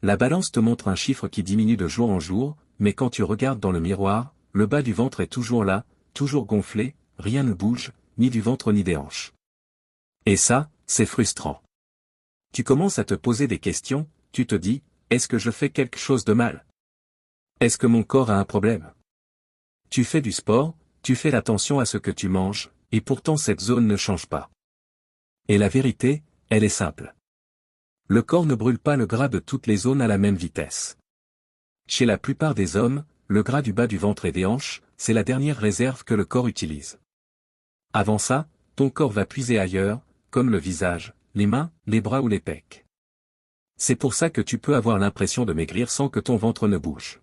La balance te montre un chiffre qui diminue de jour en jour, mais quand tu regardes dans le miroir, le bas du ventre est toujours là, toujours gonflé, rien ne bouge, ni du ventre ni des hanches. Et ça, c'est frustrant. Tu commences à te poser des questions, tu te dis, est-ce que je fais quelque chose de mal? Est-ce que mon corps a un problème? Tu fais du sport, tu fais attention à ce que tu manges, et pourtant cette zone ne change pas. Et la vérité, elle est simple. Le corps ne brûle pas le gras de toutes les zones à la même vitesse. Chez la plupart des hommes, le gras du bas du ventre et des hanches, c'est la dernière réserve que le corps utilise. Avant ça, ton corps va puiser ailleurs, comme le visage, les mains, les bras ou les pecs. C'est pour ça que tu peux avoir l'impression de maigrir sans que ton ventre ne bouge.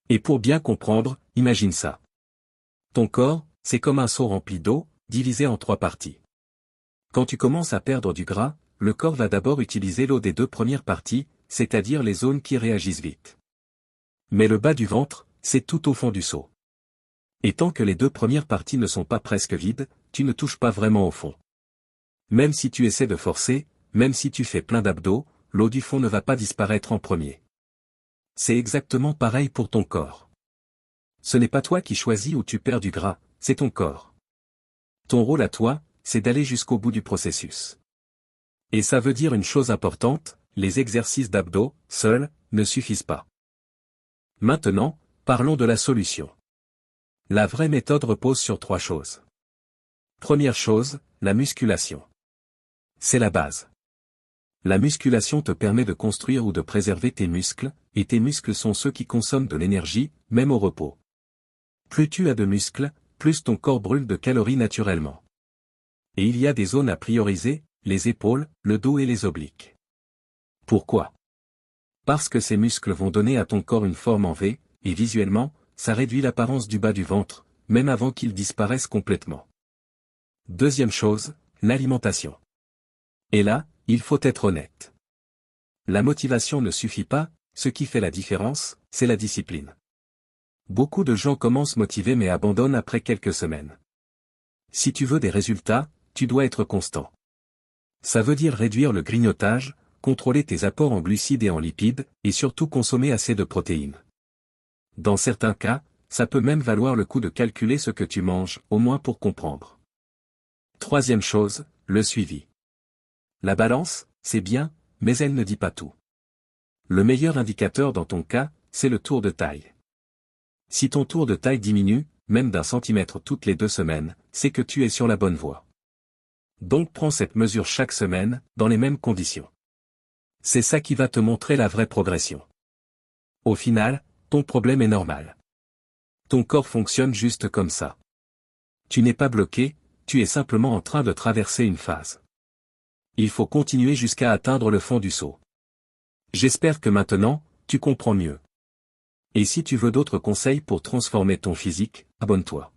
Et pour bien comprendre, imagine ça. Ton corps, c'est comme un seau rempli d'eau, divisé en 3 parties. Quand tu commences à perdre du gras, le corps va d'abord utiliser l'eau des 2 premières parties, c'est-à-dire les zones qui réagissent vite. Mais le bas du ventre, c'est tout au fond du seau. Et tant que les 2 premières parties ne sont pas presque vides, tu ne touches pas vraiment au fond. Même si tu essaies de forcer, même si tu fais plein d'abdos, l'eau du fond ne va pas disparaître en premier. C'est exactement pareil pour ton corps. Ce n'est pas toi qui choisis où tu perds du gras, c'est ton corps. Ton rôle à toi, c'est d'aller jusqu'au bout du processus. Et ça veut dire une chose importante, les exercices d'abdos, seuls, ne suffisent pas. Maintenant, parlons de la solution. La vraie méthode repose sur 3 choses. Première chose, la musculation. C'est la base. La musculation te permet de construire ou de préserver tes muscles, et tes muscles sont ceux qui consomment de l'énergie, même au repos. Plus tu as de muscles, plus ton corps brûle de calories naturellement. Et il y a des zones à prioriser, les épaules, le dos et les obliques. Pourquoi? Parce que ces muscles vont donner à ton corps une forme en V, et visuellement, ça réduit l'apparence du bas du ventre, même avant qu'il disparaisse complètement. Deuxième chose, l'alimentation. Et là, il faut être honnête. La motivation ne suffit pas, ce qui fait la différence, c'est la discipline. Beaucoup de gens commencent motivés mais abandonnent après quelques semaines. Si tu veux des résultats, tu dois être constant. Ça veut dire réduire le grignotage, contrôler tes apports en glucides et en lipides, et surtout consommer assez de protéines. Dans certains cas, ça peut même valoir le coup de calculer ce que tu manges, au moins pour comprendre. Troisième chose, le suivi. La balance, c'est bien, mais elle ne dit pas tout. Le meilleur indicateur dans ton cas, c'est le tour de taille. Si ton tour de taille diminue, même d'1 centimètre toutes les 2 semaines, c'est que tu es sur la bonne voie. Donc prends cette mesure chaque semaine, dans les mêmes conditions. C'est ça qui va te montrer la vraie progression. Au final, ton problème est normal. Ton corps fonctionne juste comme ça. Tu n'es pas bloqué, tu es simplement en train de traverser une phase. Il faut continuer jusqu'à atteindre le fond du seau. J'espère que maintenant, tu comprends mieux. Et si tu veux d'autres conseils pour transformer ton physique, abonne-toi.